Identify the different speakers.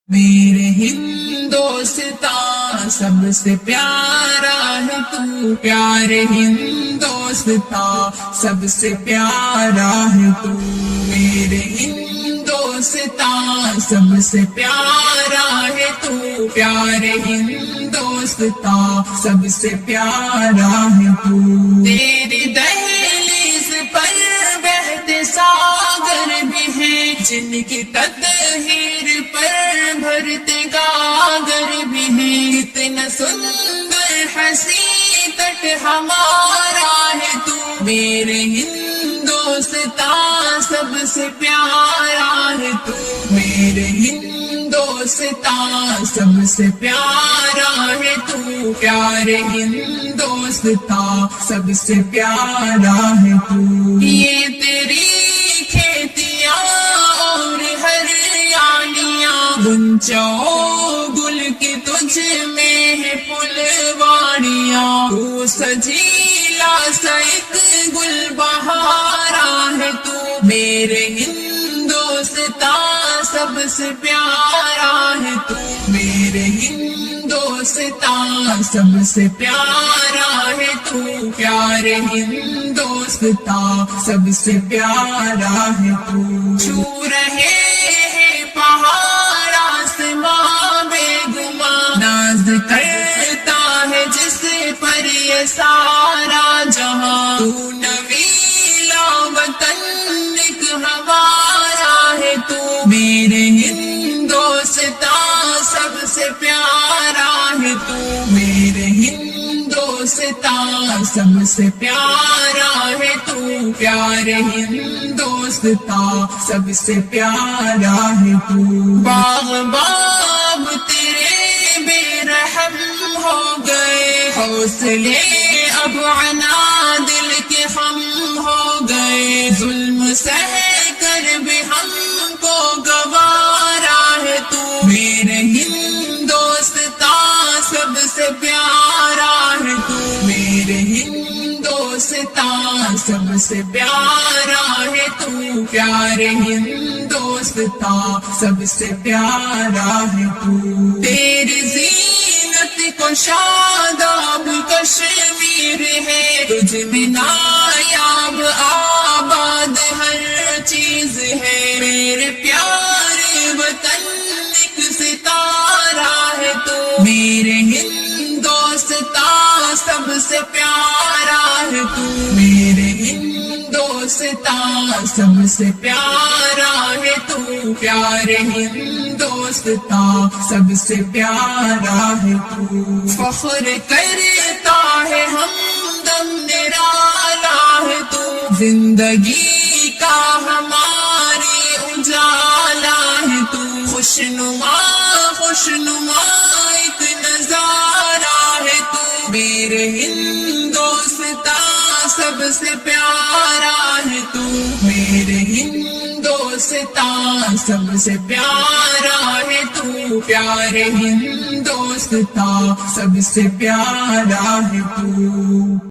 Speaker 1: میرے ہندوستان سب سے پیارا ہے تو، پیارے ہندوستان سب سے پیارا ہے تو، میرے ہندوستان سب سے پیارا ہے تو، پیارے ہندوستان سب سے پیارا ہے تو، تیری دہلیز پر بہتے ساگر بھی ہیں، جن کی تطہیر پر بھرتے گاگر بھی ہیں، اتنا سندر حسی تٹ ہمارا ہے تو، میرے ہندوستان سب سے پیارا ہے تو، میرے ہندوستان سب سے پیارا ہے تو، پیارے ہندوستان سب سے پیارا ہے تو، یہ تیری کھیتیاں اور ہریالیاں، گنچوں گل کی تجھ میں ہے پھلواریاں، تو سجیلا سا ایک گل بہارا ہے تو، میرے ہندوستان سب سے پیارا ہے تو، میرے ہندوستان سب سے پیارا ہے تو، پیارے ہندوستان سب سے پیارا ہے تو، چھو رہے ہیں پہاڑ آسماں بے گماں، ناز کرتا ہے جس پر یہ سارا جہاں، تو نویلا وطن ایک ہمارا ہے تو، میرے ہندوستان سب سے پیارا ہے تو، میرے ہندوستان سب سے پیارا ہے تو، پیارے ہندوستان سب سے پیارا ہے تو، باغ باب تیرے بے رحم ہو گئے، حوصلے اب عنا دل کے خم ہو گئے، ظلم سہ کر بھی ہم کو گوارا ہے تو، میرے ہندوستان سب سے پیارا ہے تو، میرے ہندوستان سب سے پیارا ہے تو، پیارے ہندوستان سب سے پیارا ہے تو، تیری زینت کو شاداب کشمیر ہے، تجھ میں نایاب آباد ہر چیز ہے، میرے پیارے وطن ایک ستارہ ہے تو، میرے ہندوستان سب سے پیارا ہے تو، میرے ہندوستان سب سے پیارا ہے تو، پیارے ہندوستان سب سے پیارا ہے تو، فخر کرتا ہے ہمدم نرالا ہے تو، زندگی کا ہماری اجالا ہے تو، خوشنما خوشنما ایک نظارہ ہے تو، میرے ہندوستان سب سے پیارا ہے تو، میرے ہندوستان سب سے پیارا ہے تو، پیارے ہندوستان سب سے پیارا ہے تو۔